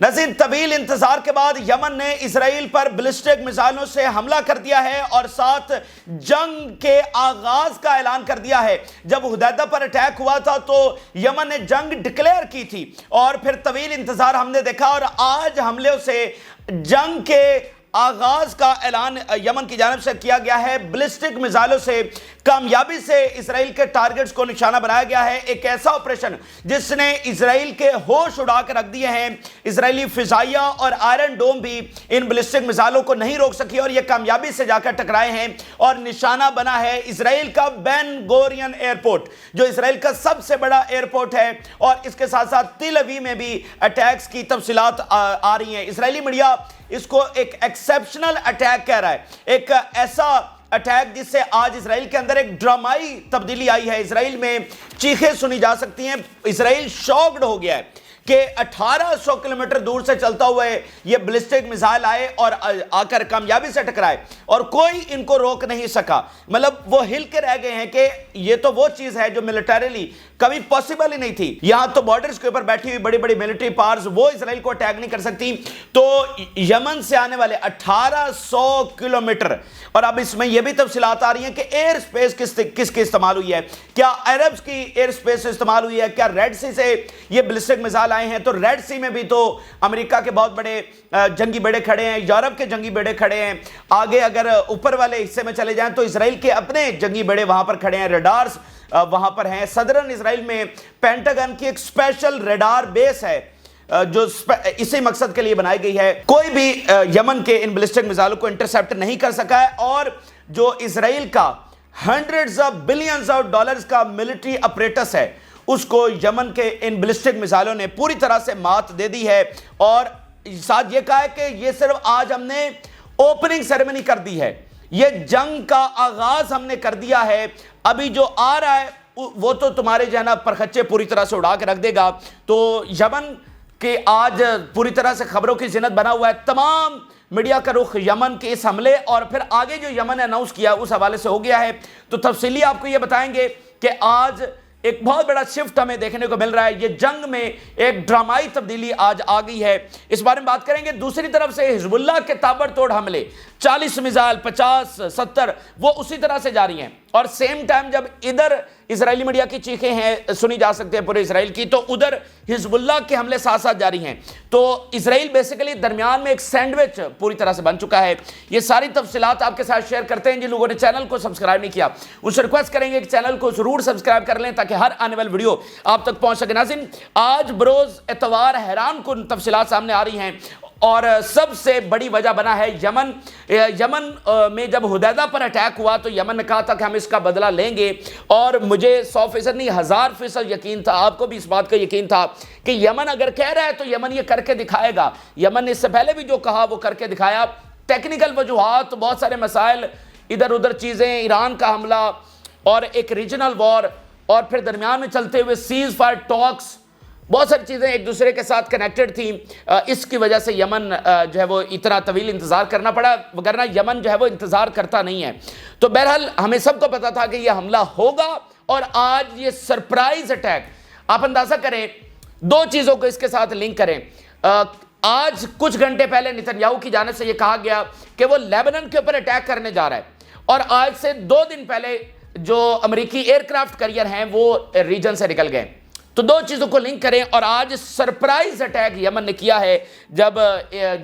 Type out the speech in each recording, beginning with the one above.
ناظرین، طویل انتظار کے بعد یمن نے اسرائیل پر بلسٹک میزائلوں سے حملہ کر دیا ہے اور ساتھ جنگ کے آغاز کا اعلان کر دیا ہے۔ جب حدیدہ پر اٹیک ہوا تھا تو یمن نے جنگ ڈکلیئر کی تھی اور پھر طویل انتظار ہم نے دیکھا اور آج حملوں سے جنگ کے آغاز کا اعلان یمن کی جانب سے کیا گیا ہے۔ بلسٹک میزائلوں سے کامیابی سے اسرائیل کے ٹارگٹس کو نشانہ بنایا گیا ہے۔ ایک ایسا آپریشن جس نے اسرائیل کے ہوش اڑا کر رکھ دیے ہیں۔ اسرائیلی فضائیہ اور آئرن ڈوم بھی ان بلسٹک میزائلوں کو نہیں روک سکی اور یہ کامیابی سے جا کر ٹکرائے ہیں اور نشانہ بنا ہے اسرائیل کا بین گورین ایئرپورٹ، جو اسرائیل کا سب سے بڑا ایئرپورٹ ہے، اور اس کے ساتھ ساتھ تل اویو میں بھی اٹیکس کی تفصیلات آ رہی ہیں۔ اسرائیلی میڈیا اس کو ایک ایکسیپشنل اٹیک کہہ رہا ہے، ایک ایسا اٹیک جس سے آج اسرائیل کے اندر ایک ڈرامائی تبدیلی آئی ہے۔ اسرائیل میں چیخیں سنی جا سکتی ہیں۔ اسرائیل شاکڈ ہو گیا ہے کہ 1800 کلومیٹر دور سے چلتا ہوا ہے یہ بلسٹک میزائل آئے اور آ کر کامیابی سے ٹکرائے اور کوئی ان کو روک نہیں سکا۔ مطلب وہ ہل کے رہ گئے ہیں کہ یہ تو وہ چیز ہے جو ملٹریلی کبھی پاسبل ہی نہیں تھی۔ یہاں تو بارڈرز کے اوپر بیٹھی ہوئی بڑی بڑی ملٹری پاورز وہ اسرائیل کو اٹیک نہیں کر سکتی، تو یمن سے آنے والے 1800 کلومیٹر، اور اب اس میں یہ بھی تفصیلات آ رہی ہیں کہ ایئر سپیس کس کی استعمال ہوئی ہے، کیا عربز کی ایئر سپیس استعمال ہوئی ہے، کیا ریڈ سی سے یہ بلسٹک میزائل آئے ہیں، تو ریڈ سی میں بھی تو امریکہ کے بہت بڑے جنگی بیڑے کھڑے ہیں، یورپ کے جنگی بیڑے کھڑے ہیں، آگے اگر اوپر والے حصے میں چلے جائیں تو اسرائیل کے اپنے جنگی بیڑے وہاں پر کھڑے ہیں، ریڈارز وہاں پر ہیں۔ صدرن اسرائیل میں پینٹاگن کی ایک سپیشل ریڈار بیس ہے جو اسی مقصد کے لیے بنائی گئی ہے۔ کوئی بھی یمن کے ان بلسٹک میزائلوں کو انٹرسیپٹ نہیں کر سکا ہے، اور جو اسرائیل کا hundreds of billions of dollars کا ملٹری اپریٹس ہے اس کو یمن کے ان بلسٹک میزائلوں نے پوری طرح سے مات دے دی ہے، اور ساتھ یہ کہا ہے کہ یہ صرف آج ہم نے اوپننگ سیریمنی کر دی ہے، یہ جنگ کا آغاز ہم نے کر دیا ہے، ابھی جو آ رہا ہے وہ تو تمہارے جہاں پرخچے پوری طرح سے اڑا کے رکھ دے گا۔ تو یمن کہ آج پوری طرح سے خبروں کی زینت بنا ہوا ہے، تمام میڈیا کا رخ یمن کے اس حملے اور پھر آگے جو یمن نے اناؤنس کیا اس حوالے سے ہو گیا ہے۔ تو تفصیلی آپ کو یہ بتائیں گے کہ آج ایک بہت بڑا شفٹ ہمیں دیکھنے کو مل رہا ہے، یہ جنگ میں ایک ڈرامائی تبدیلی آج آ گئی ہے، اس بارے میں بات کریں گے۔ دوسری طرف سے حزب اللہ کے تابڑ توڑ حملے، 40 میزائل، 50، 70 وہ اسی طرح سے جاری ہیں، اور سیم ٹائم جب ادھر اسرائیلی میڈیا کی چیخیں ہیں سنی جا سکتے ہیں پورے اسرائیل کی، تو ادھر حزب اللہ کے حملے ساتھ ساتھ جاری ہیں۔ تو اسرائیل بیسیکلی درمیان میں ایک سینڈوچ پوری طرح سے بن چکا ہے۔ یہ ساری تفصیلات آپ کے ساتھ شیئر کرتے ہیں۔ جن لوگوں نے چینل کو سبسکرائب نہیں کیا ان سے ریکویسٹ کریں گے کہ چینل کو ضرور سبسکرائب کر لیں تاکہ ہر آنے والی ویڈیو آپ تک پہنچ سکے۔ ناظرین، آج بروز اتوار حیران کن تفصیلات سامنے آ رہی ہیں، اور سب سے بڑی وجہ بنا ہے یمن میں جب حدیدہ پر اٹیک ہوا تو یمن نے کہا تھا کہ ہم اس کا بدلہ لیں گے، اور مجھے 100% نہیں 1000% یقین تھا، آپ کو بھی اس بات کا یقین تھا کہ یمن اگر کہہ رہا ہے تو یمن یہ کر کے دکھائے گا۔ یمن نے اس سے پہلے بھی جو کہا وہ کر کے دکھایا۔ ٹیکنیکل وجوہات، بہت سارے مسائل، ادھر ادھر چیزیں، ایران کا حملہ اور ایک ریجنل وار، اور پھر درمیان میں چلتے ہوئے سیز فائر ٹاکس، بہت ساری چیزیں ایک دوسرے کے ساتھ کنیکٹڈ تھیں، اس کی وجہ سے یمن جو ہے وہ اتنا طویل انتظار کرنا پڑا، وگرنہ یمن جو ہے وہ انتظار کرتا نہیں ہے۔ تو بہرحال ہمیں سب کو پتا تھا کہ یہ حملہ ہوگا، اور آج یہ سرپرائز اٹیک، آپ اندازہ کریں، دو چیزوں کو اس کے ساتھ لنک کریں۔ آج کچھ گھنٹے پہلے نتنیاہو کی جانب سے یہ کہا گیا کہ وہ لیبنان کے اوپر اٹیک کرنے جا رہا ہے، اور آج سے 2 دن پہلے جو امریکی ایئر کرافٹ کیریئر ہیں وہ ریجن سے نکل گئے۔ تو دو چیزوں کو لنک کریں، اور آج سرپرائز اٹیک یمن نے کیا ہے، جب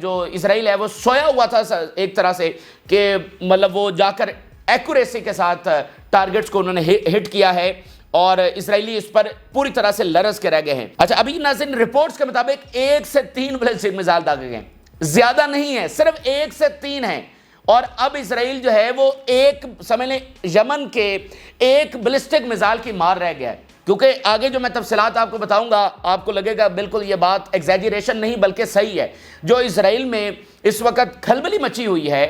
جو اسرائیل ہے وہ سویا ہوا تھا ایک طرح سے، کہ مطلب وہ جا کر ایکوریسی کے ساتھ ٹارگٹس کو انہوں نے ہٹ کیا ہے، اور اسرائیلی اس پر پوری طرح سے لرز کے رہ گئے ہیں۔ اچھا، ابھی ناظرین رپورٹس کے مطابق 1 سے 3 بلسٹک میزائل داغے گئے ہیں، زیادہ نہیں ہے، صرف 1 سے 3 ہیں، اور اب اسرائیل جو ہے وہ ایک سمجھ لیں یمن کے ایک بلسٹک میزائل کی مار رہ گیا ہے۔ کیونکہ آگے جو میں تفصیلات آپ کو بتاؤں گا آپ کو لگے گا بالکل یہ بات ایگزیجریشن نہیں بلکہ صحیح ہے۔ جو اسرائیل میں اس وقت کھلبلی مچی ہوئی ہے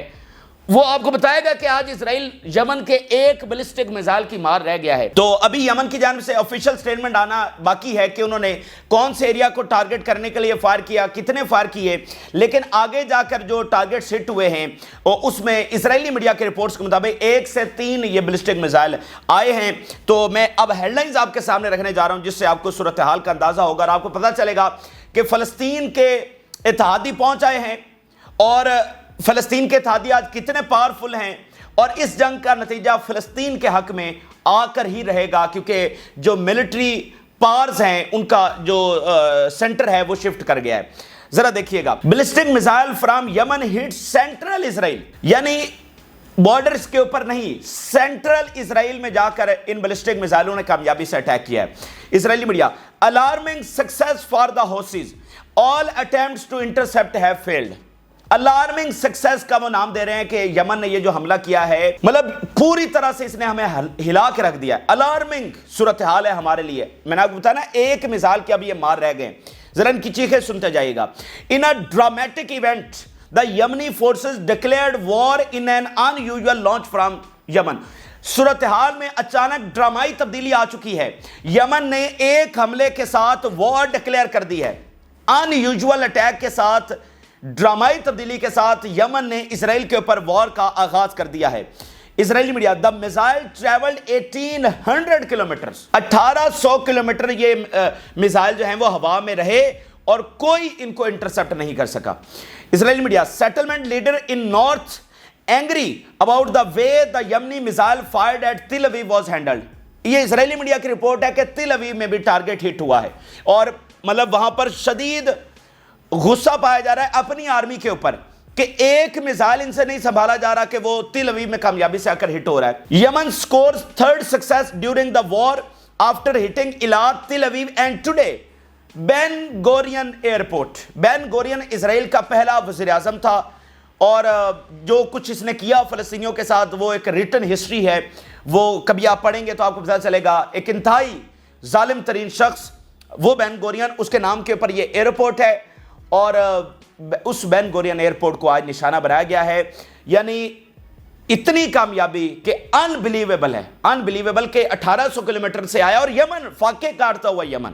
وہ آپ کو بتائے گا کہ آج اسرائیل یمن کے ایک بلسٹک میزائل کی مار رہ گیا ہے۔ تو ابھی یمن کی جانب سے آفیشیل سٹیٹمنٹ آنا باقی ہے کہ انہوں نے کون سے ایریا کو ٹارگٹ کرنے کے لیے فائر کیا، کتنے فائر کیے، لیکن آگے جا کر جو ٹارگٹ ہٹ ہوئے ہیں اس میں اسرائیلی میڈیا کے رپورٹس کے مطابق 1 سے 3 یہ بلسٹک میزائل آئے ہیں۔ تو میں اب ہیڈ لائنز آپ کے سامنے رکھنے جا رہا ہوں جس سے آپ کو صورتحال کا اندازہ ہوگا اور آپ کو پتہ چلے گا کہ فلسطین کے اتحادی پہنچ آئے ہیں اور فلسطین کے اتحادی آج کتنے پاورفل ہیں، اور اس جنگ کا نتیجہ فلسطین کے حق میں آ کر ہی رہے گا، کیونکہ جو ملٹری پاورز ہیں ان کا جو سینٹر ہے وہ شفٹ کر گیا ہے۔ ذرا دیکھیے گا، ballistic missile from Yemen hit central Israel, یعنی بارڈرز کے اوپر نہیں، سینٹرل اسرائیل میں جا کر ان بلسٹک میزائلوں نے کامیابی سے اٹیک کیا ہے۔ Israeli media, alarming success for the Houthis, all attempts to intercept have failed. Alarming success کا وہ نام دے رہے ہیں کہ یمن نے یہ جو حملہ کیا ہے، مطلب پوری طرح سے اس نے ہمیں ہلا کے رکھ دیا ہے۔ الارمنگ صورتحال ہے ہمارے لیے، میں نے آپ کو بتایا نا ایک مثال کے اب یہ مار رہ گئے، ذرا ان کی چیخیں سنتے جائیے گا۔ In a dramatic event the Yemeni forces declared war in an unusual launch from Yemen۔ صورتحال میں اچانک ڈرامائی تبدیلی آ چکی ہے، یمن نے ایک حملے کے ساتھ وار ڈکلیئر کر دی ہے، unusual اٹیک کے ساتھ، ڈرامائی تبدیلی کے ساتھ یمن نے اسرائیل کے اوپر وار کا آغاز کر دیا ہے۔ Israeli media, the missile traveled 1800 kilometers، 1800 kilometre یہ میزائل جو ہیں وہ ہوا میں رہے اور کوئی ان کو انٹرسپٹ نہیں کر سکا۔ Israeli media, settlement leader in north angry about the way the Yemeni missile fired at تل اویو واز ہینڈلڈ۔ یہ اسرائیلی میڈیا کی رپورٹ ہے کہ تل اویو میں بھی ٹارگٹ ہٹ ہوا ہے، اور مطلب وہاں پر شدید غصہ پایا جا رہا ہے اپنی آرمی کے اوپر کہ ایک میزائل ان سے نہیں سنبھالا جا رہا کہ وہ تل اویو میں کامیابی سے آ کر ہٹ ہو رہا ہے۔ Yemen scores third success during the war after hitting Eilat, Tel Aviv and today Ben Gurion airport. Ben Gurion Israel کا پہلا وزیر اعظم تھا، اور جو کچھ اس نے کیا فلسطینیوں کے ساتھ وہ ایک ریٹن ہسٹری ہے، وہ کبھی آپ پڑھیں گے تو آپ کو پتہ چلے گا۔ ایک انتہائی ظالم ترین شخص وہ بین گورین، اس کے نام کے اوپر یہ ایئرپورٹ ہے، اور اس بین گورین ایئرپورٹ کو آج نشانہ بنایا گیا ہے۔ یعنی اتنی کامیابی کہ انبلیویبل ہے، انبلیویبل کہ 1800 کلومیٹر سے آیا، اور یمن، فاقے کاٹتا ہوا یمن۔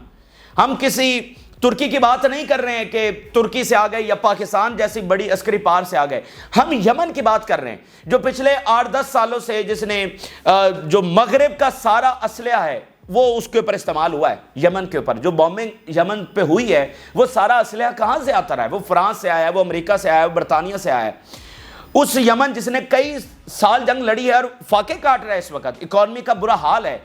ہم کسی ترکی کی بات نہیں کر رہے ہیں کہ ترکی سے آ گئے یا پاکستان جیسی بڑی عسکری پار سے آ گئے، ہم یمن کی بات کر رہے ہیں جو پچھلے 8-10 سالوں سے جس نے جو مغرب کا سارا اسلحہ ہے وہ اس کے اوپر استعمال ہوا ہے، یمن کے اوپر جو بومبنگ یمن پہ ہوئی ہے وہ سارا اسلحہ کہاں سے آتا رہا ہے؟ وہ فرانس سے آیا ہے، وہ امریکہ سے آیا ہے، وہ برطانیہ سے آیا ہے۔ اس یمن جس نے کئی سال جنگ لڑی ہے اور فاقے کاٹ رہا ہے اس وقت، اکانومی کا برا حال ہے،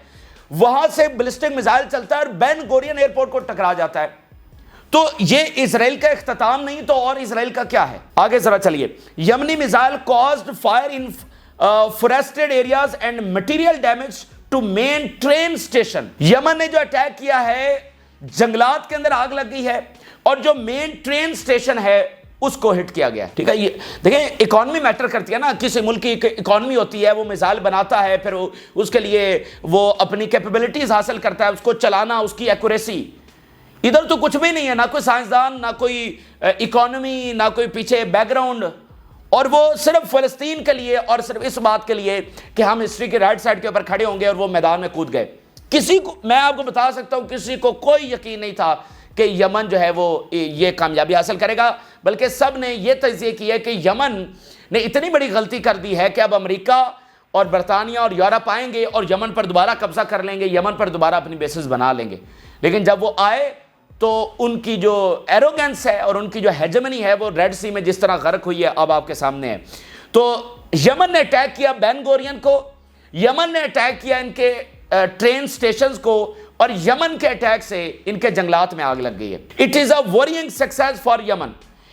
وہاں سے بلسٹک میزائل چلتا ہے اور بین گورین ایئرپورٹ کو ٹکرا جاتا ہے۔ تو یہ اسرائیل کا اختتام نہیں تو اور اسرائیل کا کیا ہے؟ آگے ذرا چلیے۔ یمنی missile caused fire in forested areas and material damage to main train station۔ یمن نے جو اٹیک کیا ہے جنگلات کے اندر آگ لگ گئی ہے، اور جو مین ٹرین سٹیشن ہے اس کو ہٹ کیا گیا۔ ٹھیک ہے، یہ دیکھیں اکانومی میٹر کرتی ہے نا، کسی ملک کی اکانومی ہوتی ہے، وہ میزائل بناتا ہے، پھر اس کے لیے وہ اپنی کیپیبلٹیز حاصل کرتا ہے، اس کو چلانا، اس کی ایکوریسی۔ ادھر تو کچھ بھی نہیں ہے، نہ کوئی سائنسدان، نہ کوئی اکانومی، نہ کوئی پیچھے بیک گراؤنڈ، اور وہ صرف فلسطین کے لیے اور صرف اس بات کے لیے کہ ہم ہسٹری کے رائٹ سائڈ کے اوپر کھڑے ہوں گے، اور وہ میدان میں کود گئے۔ کسی کو، میں آپ کو بتا سکتا ہوں، کسی کو کوئی یقین نہیں تھا کہ یمن جو ہے وہ یہ کامیابی حاصل کرے گا، بلکہ سب نے یہ تجزیہ کیا ہے کہ یمن نے اتنی بڑی غلطی کر دی ہے کہ اب امریکہ اور برطانیہ اور یورپ آئیں گے اور یمن پر دوبارہ قبضہ کر لیں گے، یمن پر دوبارہ اپنی بیسز بنا لیں گے۔ لیکن جب وہ آئے تو ان کی جو ایروگنس ہے اور ان کی جو ہیجمنی ہے وہ ریڈ سی میں جس طرح غرق ہوئی ہے اب آپ کے سامنے ہے۔ تو یمن نے اٹیک کیا بین گورین کو، یمن نے اٹیک کیا ان کے ٹرین سٹیشنز کو، اور یمن کے اٹیک سے ان کے جنگلات میں آگ لگ گئی ہے۔ It is a worrying success for Yemen.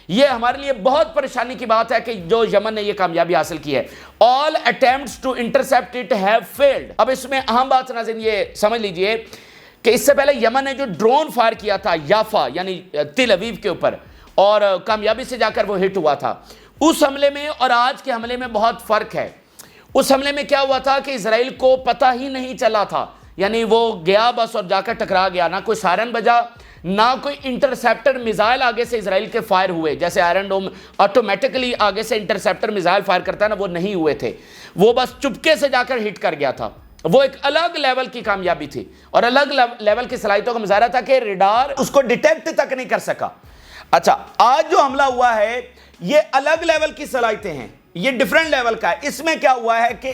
یہ ہمارے لیے بہت پریشانی کی بات ہے کہ جو یمن نے یہ کامیابی حاصل کی ہے۔ all attempts to intercept it have failed۔ اب اس میں اہم بات ناظرین یہ سمجھ لیجئے کہ اس سے پہلے یمن نے جو ڈرون فائر کیا تھا یافا یعنی تل اویو کے اوپر، اور کامیابی سے جا کر وہ ہٹ ہوا تھا، اس حملے میں اور آج کے حملے میں بہت فرق ہے۔ اس حملے میں کیا ہوا تھا کہ اسرائیل کو پتہ ہی نہیں چلا تھا، یعنی وہ گیا بس اور جا کر ٹکرا گیا، نہ کوئی سائرن بجا، نہ کوئی انٹرسیپٹر میزائل آگے سے اسرائیل کے فائر ہوئے، جیسے آئرن ڈوم آٹومیٹکلی آگے سے انٹرسیپٹر میزائل فائر کرتا ہے نا، وہ نہیں ہوئے تھے، وہ بس چپکے سے جا کر ہٹ کر گیا تھا۔ وہ ایک الگ لیول کی کامیابی تھی اور الگ لیول کی صلاحیتوں کا مظاہرہ تھا کہ ریڈار اس کو ڈیٹیکٹ تک نہیں کر سکا۔ اچھا، آج جو حملہ ہوا ہے یہ الگ لیول کی صلاحیتیں ہیں، یہ ڈیفرنٹ لیول کا ہے۔ اس میں کیا ہوا ہے کہ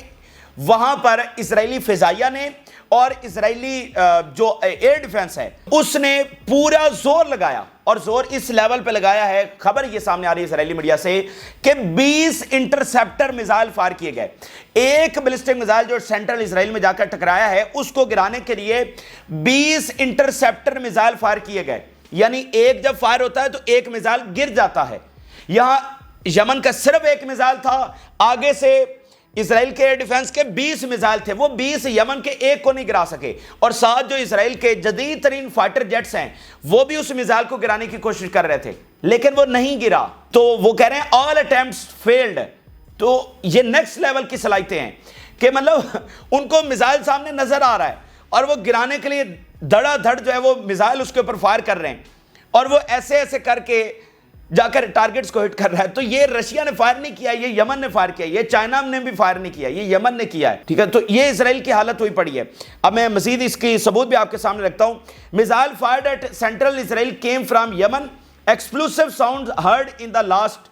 وہاں پر اسرائیلی فضائیہ نے اور اسرائیلی جو ایئر ڈیفنس ہے اس نے پورا زور لگایا اور زور اس لیول پہ لگایا ہے، خبر یہ سامنے آ رہی ہے اسرائیلی میڈیا سے کہ 20 انٹرسیپٹر میزائل فائر کیے گئے۔ ایک بیلسٹک میزائل جو سینٹرل اسرائیل میں جا کر ٹکرایا ہے اس کو گرانے کے لیے 20 انٹرسیپٹر میزائل فائر کیے گئے، یعنی ایک جب فائر ہوتا ہے تو ایک میزائل گر جاتا ہے۔ یہاں یمن کا صرف ایک میزائل تھا، آگے سے اسرائیل کے ایئر ڈیفنس کے 20 میزائل تھے، وہ 20 یمن کے ایک کو نہیں گرا سکے، اور ساتھ جو اسرائیل کے جدید ترین فائٹر جیٹس ہیں وہ بھی اس میزائل کو گرانے کی کوشش کر رہے تھے لیکن وہ نہیں گرا۔ تو وہ کہہ رہے ہیں all attempts failed۔ تو یہ نیکسٹ لیول کی صلاحیتیں ہیں کہ مطلب ان کو میزائل سامنے نظر آ رہا ہے اور وہ گرانے کے لیے دھڑا دھڑ جو ہے وہ میزائل اس کے اوپر فائر کر رہے ہیں، اور وہ ایسے ایسے کر کے جا کر ٹارگٹس کو ہٹ کر رہا ہے۔ تو یہ رشیا نے فائر نہیں کیا، یہ یمن نے فائر کیا، یہ چائنا نے بھی فائر نہیں کیا، یہ یمن نے کیا ہے، ٹھیک ہے۔ تو یہ اسرائیل کی حالت ہوئی پڑی ہے۔ اب میں مزید اس کی ثبوت بھی آپ کے سامنے رکھتا ہوں۔ Missile fired at central Israel came from Yemen, explosive sound heard in the last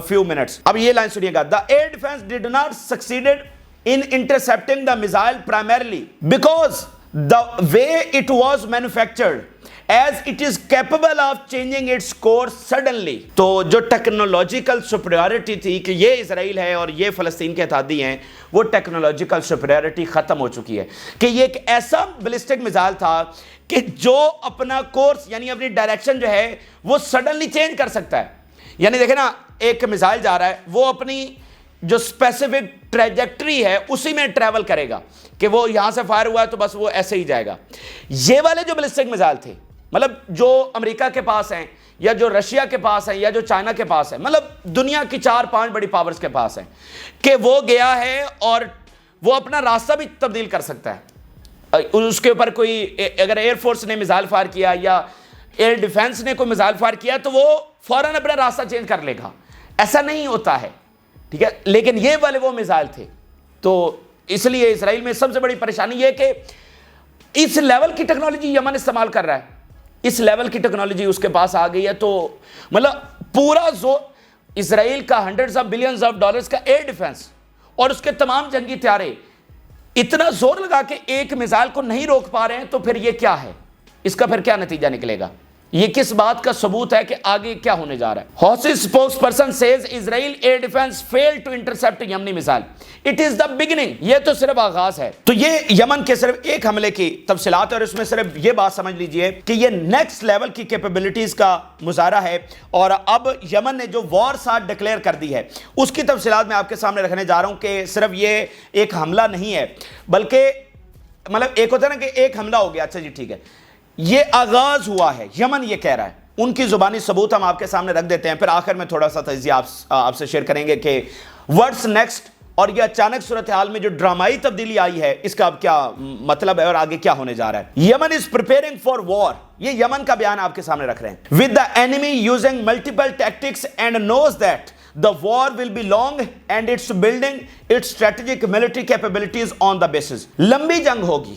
few minutes۔ اب یہ لائن سنیے گا، the air defense did not succeeded in intercepting the missile primarily because the way it was manufactured as it is capable of changing its course suddenly۔ تو جو technological superiority تھی کہ یہ اسرائیل ہے اور یہ فلسطین کے اتحادی ہیں، وہ ٹیکنالوجیکل سپریورٹی ختم ہو چکی ہے کہ یہ ایک ایسا بیلسٹک میزائل تھا کہ جو اپنا کورس یعنی اپنی ڈائریکشن جو ہے وہ سڈنلی چینج کر سکتا ہے۔ یعنی دیکھیں نا، ایک میزائل جا رہا ہے، وہ اپنی جو سپیسیفک ٹریجیکٹری ہے اسی میں ٹریول کرے گا کہ وہ یہاں سے فائر ہوا ہے تو بس وہ ایسے ہی جائے گا۔ یہ والے جو بیلسٹک میزائل تھے، مطلب جو امریکہ کے پاس ہیں یا جو رشیا کے پاس ہیں یا جو چائنا کے پاس ہیں، مطلب دنیا کی 4-5 بڑی پاورز کے پاس ہیں، کہ وہ گیا ہے اور وہ اپنا راستہ بھی تبدیل کر سکتا ہے۔ اس کے اوپر کوئی اگر ایئر فورس نے میزائل فائر کیا یا ایئر ڈیفنس نے کوئی میزائل فائر کیا تو وہ فوراً اپنا راستہ چینج کر لے گا، ایسا نہیں ہوتا ہے، ٹھیک ہے۔ لیکن یہ والے وہ میزائل تھے، تو اس لیے اسرائیل میں سب سے بڑی پریشانی یہ کہ اس لیول کی ٹیکنالوجی یمن استعمال کر رہا ہے، اس لیول کی ٹیکنالوجی اس کے پاس آ گئی ہے۔ تو مطلب پورا زور اسرائیل کا hundreds of billions of dollars کا ایئر ڈیفنس اور اس کے تمام جنگی طیارے اتنا زور لگا کے ایک میزائل کو نہیں روک پا رہے ہیں، تو پھر یہ کیا ہے، اس کا پھر کیا نتیجہ نکلے گا؟ یہ کس بات کا ثبوت ہے کہ آگے کیا ہونے جا رہا ہے؟ Houthi spokesperson says Israel air defence failed to intercept Yemeni missile, it is the beginning. یہ تو صرف آغاز ہے۔ تو یہ یمن کے صرف ایک حملے کی تفصیلات، اور اس میں صرف یہ بات سمجھ لیجئے کہ یہ نیکسٹ لیول کی کیپیبلٹیز کا مظاہرہ ہے، اور اب یمن نے جو وار ساتھ ڈکلیئر کر دی ہے اس کی تفصیلات میں آپ کے سامنے رکھنے جا رہا ہوں کہ صرف یہ ایک حملہ نہیں ہے، بلکہ مطلب ایک ہوتا ہے نا کہ ایک حملہ ہو گیا، اچھا جی ٹھیک ہے، یہ آغاز ہوا ہے، یمن یہ کہہ رہا ہے۔ ان کی زبانی ثبوت ہم آپ کے سامنے رکھ دیتے ہیں، پھر آخر میں تھوڑا سا تجزیہ آپ سے شیئر کریں گے کہ what's next، اور یہ اچانک صورتحال میں جو ڈرامائی تبدیلی آئی ہے اس کا اب کیا مطلب ہے اور آگے کیا ہونے جا رہا ہے۔ یمن is preparing for war، یہ یمن کا بیان آپ کے سامنے رکھ رہے ہیں۔ with the enemy using multiple tactics and knows that the war will be long and it's building its strategic military capabilities on the basis۔ لمبی جنگ ہوگی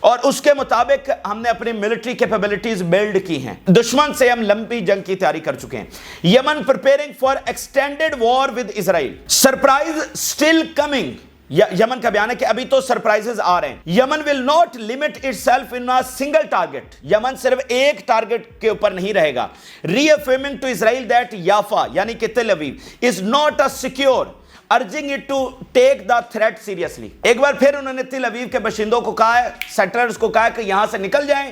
اور اس کے مطابق ہم نے اپنی ملٹری کیپیبلٹیز بیلڈ کی ہیں، دشمن سے ہم لمبی جنگ کی تیاری کر چکے ہیں۔ Yemen preparing for extended war with Israel, surprise still coming, Yemen کا بیان ہے کہ ابھی تو سرپرائزز آ رہے ہیں۔ Yemen will not limit itself in single target, Yemen صرف ایک ٹارگٹ کے اوپر نہیں رہے گا۔ Reaffirming to Israel that Yafa یعنی کہ Tel Aviv is not a secure, urging it to take the threat seriously۔ ایک بار پھر انہوں نے تل ابیب کے باشندوں کو کہا ہے، سیٹلرز کو کہا ہے کہ یہاں سے نکل جائیں،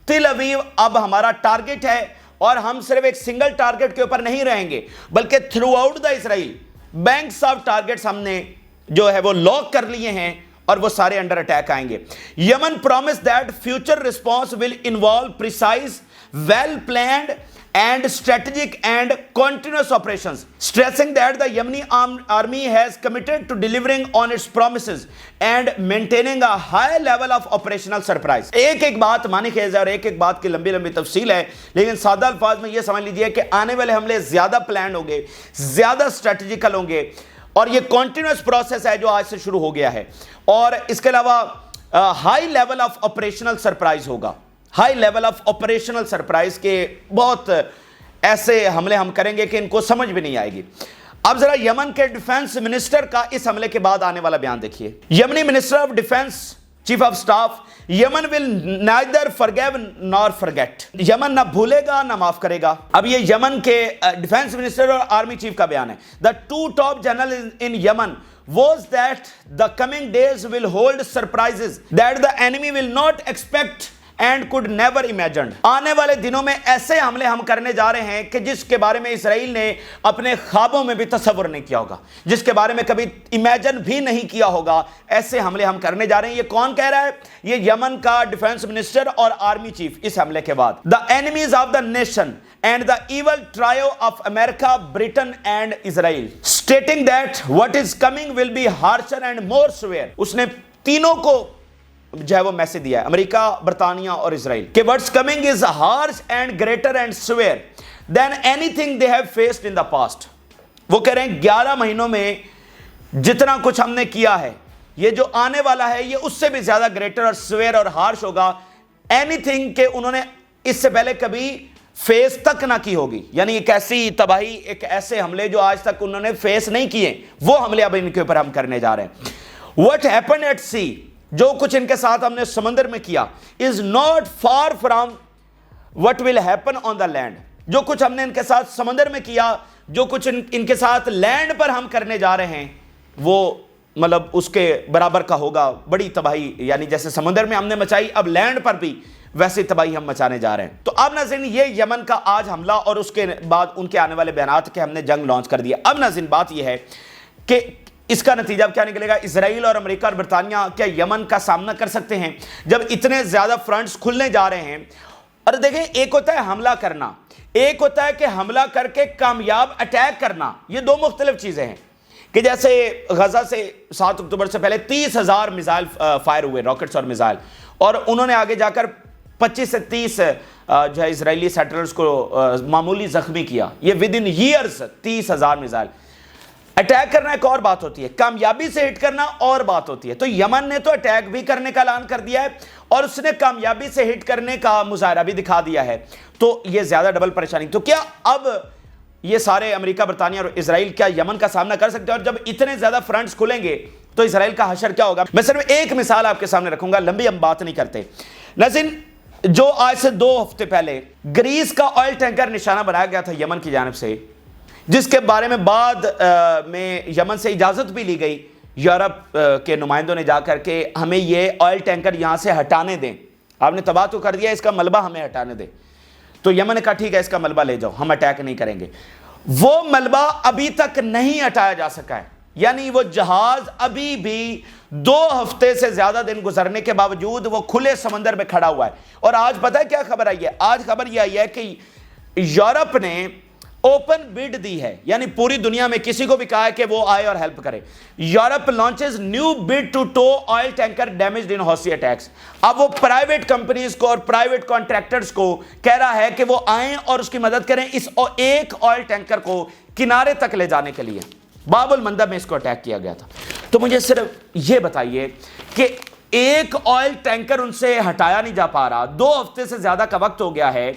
تل ابیب اب ہمارا ٹارگٹ ہے، اور ہم صرف ایک سنگل ٹارگٹ کے اوپر نہیں رہیں گے بلکہ through out the Israel banks of targets ہم نے جو ہے وہ لاک کر لیے ہیں اور وہ سارے انڈر اٹیک آئیں گے۔ Yemen promise that future response will involve precise well planned and strategic and continuous operations, stressing that the Yemeni army has committed to delivering on its promises and maintaining a high level of operational surprise۔ ایک ایک بات معنی خیز ہے اور ایک ایک بات کی لمبی لمبی تفصیل ہے، لیکن سادہ الفاظ میں یہ سمجھ لیجئے کہ آنے والے حملے زیادہ پلانڈ ہوں گے، زیادہ اسٹریٹجیکل ہوں گے، اور یہ کنٹینیوس پروسیس ہے جو آج سے شروع ہو گیا ہے، اور اس کے علاوہ high level of operational surprise ہوگا، high level of operational surprise کے بہت ایسے حملے ہم کریں گے کہ ان کو سمجھ بھی نہیں آئے گی۔ اب ذرا یمن کے ڈیفنس منسٹر کا اس حملے کے بعد آنے والا بیان دیکھیے۔ یمنی minister of defence chief of staff, Yemen will neither forgive نار فرگیٹ, یمن نہ بھولے گا نہ معاف کرے گا. اب یہ یمن کے ڈیفنس منسٹر اور آرمی چیف کا بیان ہے. The two top general in Yemen was that the coming days will hold surprises that the enemy will not expect and could never imagine. آنے والے دنوں میں ایسے حملے ہم کرنے جا رہے ہیں کہ جس کے بارے میں اسرائیل نے اپنے خوابوں میں بھی تصور نہیں کیا ہوگا, جس کے بارے میں کبھی امیجن بھی نہیں کیا ہوگا. ایسے حملے ہم کرنے جا رہے ہیں. یہ کون کہہ رہا ہے؟ یہ یمن کا ڈیفنس منسٹر اور آرمی چیف اس حملے کے بعد. The enemies of the nation and the evil trio of America, Britain and Israel, stating that what is coming will be harsher and more severe. اس نے تینوں کو جو ہے وہ میسج دیا ہے, امریکہ, برطانیہ اور اسرائیل, کہ what's coming is harsh and greater and severe than anything they have faced in the past. وہ کہہ رہے ہیں 11 مہینوں میں جتنا کچھ ہم نے کیا ہے, یہ جو آنے والا ہے یہ اس سے بھی زیادہ گریٹر اور سویر اور ہارش ہوگا. اینی تھنگ کہ انہوں نے اس سے پہلے کبھی فیس تک نہ کی ہوگی. یعنی ایک ایسی تباہی, ایک ایسے حملے جو آج تک انہوں نے فیس نہیں کیے, وہ حملے اب ان کے اوپر ہم کرنے جا رہے ہیں. What happened at sea, جو کچھ ان کے ساتھ ہم نے سمندر میں کیا, is not far from what will happen on the land. جو کچھ ہم نے ان کے ساتھ سمندر میں کیا, جو کچھ ان کے ساتھ لینڈ پر ہم کرنے جا رہے ہیں, وہ مطلب اس کے برابر کا ہوگا. بڑی تباہی, یعنی جیسے سمندر میں ہم نے مچائی, اب لینڈ پر بھی ویسی تباہی ہم مچانے جا رہے ہیں. تو اب ناظرین یہ یمن کا آج حملہ اور اس کے بعد ان کے آنے والے بیانات کہ ہم نے جنگ لانچ کر دیا. اب ناظرین بات یہ ہے کہ اس کا نتیجہ اب کیا نکلے گا؟ اسرائیل اور امریکہ اور برطانیہ کیا یمن کا سامنا کر سکتے ہیں جب اتنے زیادہ فرنٹس کھلنے جا رہے ہیں؟ اور دیکھیں, ایک ہوتا ہے حملہ کرنا, ایک ہوتا ہے کہ حملہ کر کے کامیاب اٹیک کرنا. یہ دو مختلف چیزیں ہیں. کہ جیسے غزہ سے 7 اکتوبر سے پہلے 30,000 میزائل فائر ہوئے, راکٹس اور میزائل, اور انہوں نے آگے جا کر 25 سے 30 جو ہے اسرائیلی سیٹلرز کو معمولی زخمی کیا. یہ with in years 30,000 missile. Attack کرنا ایک اور بات ہوتی ہے, کامیابی سے ہٹ کرنا اور بات ہوتی ہے. تو یمن نے تو اٹیک بھی کرنے کا اعلان کر دیا ہے اور اس نے کامیابی سے ہٹ کرنے کا مظاہرہ بھی دکھا دیا ہے. تو یہ زیادہ ڈبل پریشانی. تو کیا اب یہ سارے امریکہ, برطانیہ اور اسرائیل کیا یمن کا سامنا کر سکتے ہیں؟ اور جب اتنے زیادہ فرنٹس کھلیں گے تو اسرائیل کا حشر کیا ہوگا؟ میں صرف ایک مثال آپ کے سامنے رکھوں گا, لمبی ہم بات نہیں کرتے. ناظرین, جو آج سے 2 ہفتے پہلے گریس کا آئل ٹینکر نشانہ بنایا گیا تھا یمن کی جانب سے, جس کے بارے میں بعد میں یمن سے اجازت بھی لی گئی یورپ کے نمائندوں نے جا کر کے ہمیں یہ آئل ٹینکر یہاں سے ہٹانے دیں. آپ نے تباہ تو کر دیا, اس کا ملبہ ہمیں ہٹانے دیں. تو یمن نے کہا ٹھیک ہے, اس کا ملبہ لے جاؤ, ہم اٹیک نہیں کریں گے. وہ ملبہ ابھی تک نہیں ہٹایا جا سکا ہے. یعنی وہ جہاز ابھی بھی 2 ہفتے سے زیادہ دن گزرنے کے باوجود وہ کھلے سمندر میں کھڑا ہوا ہے. اور آج پتہ ہے کیا خبر آئی ہے؟ آج خبر یہ آئی ہے کہ یورپ نے اوپن بڈ دی ہے, یعنی پوری دنیا میں کسی کو بھی کہا ہے کہ وہ آئے اور ہیلپ کرے. Europe launches new bid to tow oil tanker damaged in Houthi attacks. اب وہ پرائیویٹ کمپنیز کو اور پرائیویٹ کانٹریکٹرز کو کہہ رہا ہے کہ وہ آئیں اور اس کی مدد کریں اس ایک آئل ٹینکر کو کنارے تک لے جانے کے لیے. باب المندب میں اس کو اٹیک کیا گیا تھا. تو مجھے صرف یہ بتائیے کہ ایک آئل ٹینکر ان سے ہٹایا نہیں جا پا رہا, 2 ہفتے سے زیادہ کا وقت ہو گیا ہے,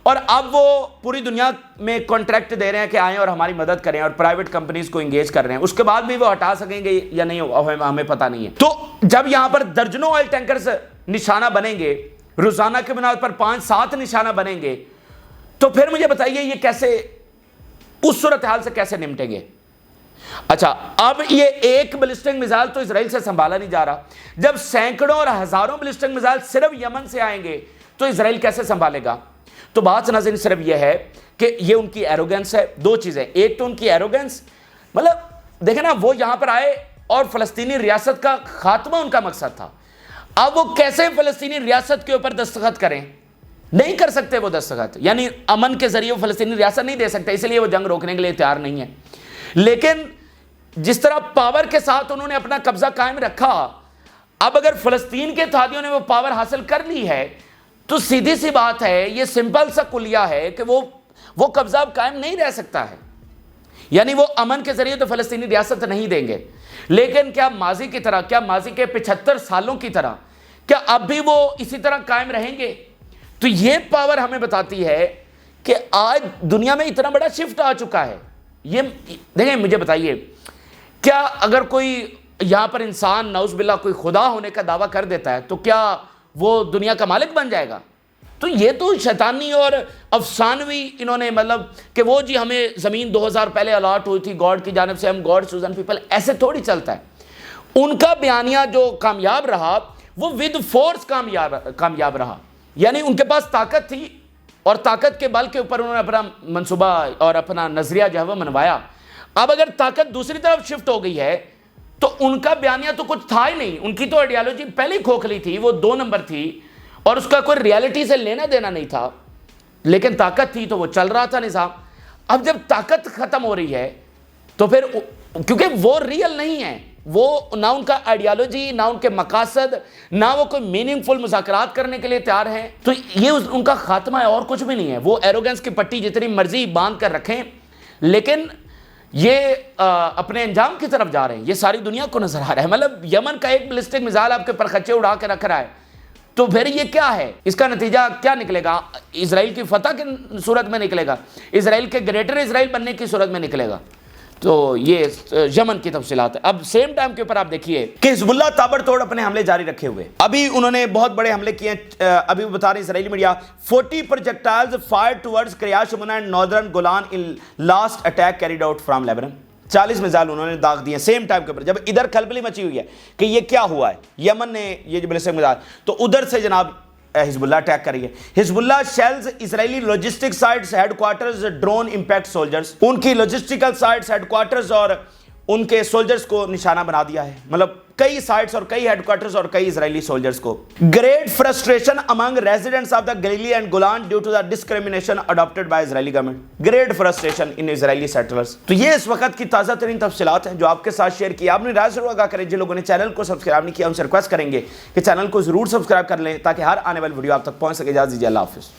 اور اب وہ پوری دنیا میں کانٹریکٹ دے رہے ہیں کہ آئیں اور ہماری مدد کریں, اور پرائیویٹ کمپنیز کو انگیج کر رہے ہیں. اس کے بعد بھی وہ ہٹا سکیں گے یا نہیں ہمیں پتہ نہیں ہے. تو جب یہاں پر درجنوں آئل ٹینکرز نشانہ بنیں گے, روزانہ کے بنیاد پر 5-7 نشانہ بنیں گے, تو پھر مجھے بتائیے یہ کیسے, اس صورتحال سے کیسے نمٹیں گے؟ اچھا, اب یہ ایک بلسٹک میزائل تو اسرائیل سے سنبھالا نہیں جا رہا. جب سینکڑوں اور ہزاروں بلسٹک میزائل صرف یمن سے آئیں گے تو اسرائیل کیسے سنبھالے گا؟ تو بات ناظرین صرف یہ ہے کہ یہ ان کی ایروگنس ہے. 2 چیزیں, ایک تو ان کی ایروگنس, مطلب دیکھیں نا, وہ یہاں پر آئے اور فلسطینی ریاست کا خاتمہ ان کا مقصد تھا. اب وہ کیسے فلسطینی ریاست کے اوپر دستخط کریں؟ نہیں کر سکتے وہ دستخط, یعنی امن کے ذریعے وہ فلسطینی ریاست نہیں دے سکتے, اس لیے وہ جنگ روکنے کے لیے تیار نہیں ہے. لیکن جس طرح پاور کے ساتھ انہوں نے اپنا قبضہ قائم رکھا, اب اگر فلسطین کے اتحادیوں نے وہ پاور حاصل کر لی ہے تو سیدھی سی بات ہے, یہ سمپل سا کلیہ ہے کہ وہ قبضہ اب قائم نہیں رہ سکتا ہے. یعنی وہ امن کے ذریعے تو فلسطینی ریاست نہیں دیں گے, لیکن کیا ماضی کی طرح, کیا ماضی کے 75 سالوں کی طرح, کیا اب بھی وہ اسی طرح قائم رہیں گے؟ تو یہ پاور ہمیں بتاتی ہے کہ آج دنیا میں اتنا بڑا شفٹ آ چکا ہے. یہ دیکھیں, مجھے بتائیے, کیا اگر کوئی یہاں پر انسان نعوذ باللہ کوئی خدا ہونے کا دعویٰ کر دیتا ہے تو کیا وہ دنیا کا مالک بن جائے گا؟ تو یہ تو شیطانی اور افسانوی انہوں نے مطلب کہ وہ جی ہمیں زمین 2000 پہلے الاٹ ہوئی تھی گاڈ کی جانب سے، ہم گاڈ چوزن پیپل، ایسے تھوڑی چلتا ہے۔ ان کا بیانیہ جو کامیاب رہا وہ ود فورس کامیاب رہا، یعنی ان کے پاس طاقت تھی اور طاقت کے بل کے اوپر انہوں نے اپنا منصوبہ اور اپنا نظریہ جو ہے وہ منوایا۔ اب اگر طاقت دوسری طرف شفٹ ہو گئی ہے تو ان کا بیانیہ تو کچھ تھا ہی نہیں، ان کی تو آئیڈیالوجی پہلے ہی کھوکھلی تھی، وہ 2 نمبر تھی اور اس کا کوئی ریالٹی سے لینا دینا نہیں تھا، لیکن طاقت تھی تو وہ چل رہا تھا نظام۔ اب جب طاقت ختم ہو رہی ہے تو پھر کیونکہ وہ ریئل نہیں ہے، وہ نہ ان کا آئیڈیالوجی، نہ ان کے مقاصد، نہ وہ کوئی میننگ فل مذاکرات کرنے کے لیے تیار ہیں، تو یہ ان کا خاتمہ ہے اور کچھ بھی نہیں ہے۔ وہ ایروگنس کی پٹی جتنی مرضی باندھ کر رکھیں، لیکن یہ اپنے انجام کی طرف جا رہے ہیں، یہ ساری دنیا کو نظر آ رہا ہے۔ مطلب یمن کا ایک بیلسٹک میزائل آپ کے پرخچے اڑا کے رکھ رہا ہے، تو پھر یہ کیا ہے؟ اس کا نتیجہ کیا نکلے گا؟ اسرائیل کی فتح کی صورت میں نکلے گا، اسرائیل کے گریٹر اسرائیل بننے کی صورت میں نکلے گا۔ تو یہ یمن کی تفصیلات ہے۔ اب سیم ٹائم کے اوپر آپ دیکھیے کہ حزب اللہ تابڑ توڑ اپنے حملے جاری رکھے ہوئے، ابھی انہوں نے بہت بڑے حملے کیے ہیں۔ ابھی بتا رہے ہیں اسرائیلی media 40 projectiles fired towards Kiryat Shmona and northern Golan in last attack carried out from Lebanon۔ 40 missile انہوں نے داغ دیے سیم ٹائم کے اوپر، جب ادھر کھلبلی مچی ہوئی ہے کہ یہ کیا ہوا ہے، یمن نے یہ جو بیلسٹک میزائل، تو ادھر سے جناب حزب اللہ اٹیک کر رہی ہے۔ Hezbollah shells Israeli logistic sites, headquarters, drone impact soldiers, ان کی لاجسٹیکل سائٹس، ہیڈ کوارٹرز اور ان کے سولجرز کو نشانہ بنا دیا ہے، مطلب کئی سائٹس اور کئی ہیڈ کوارٹرز اور کئی اسرائیلی سولجرز کو۔ Great frustration among residents of the Galilee and Golan due to the discrimination adopted by Israeli government, great frustration in Israeli settlers. تو یہ اس وقت کی تازہ ترین تفصیلات ہیں جو آپ کے ساتھ شیئر کی۔ آپ نے رائے ضرور آگاہ کریں، جن لوگوں نے چینل کو سبسکرائب نہیں کیا ان سے ریکویسٹ کریں گے کہ چینل کو ضرور سبسکرائب کر لیں تاکہ ہر آنے والی ویڈیو آپ تک پہنچ سکے۔ اجازت دیجیے، اللہ حافظ۔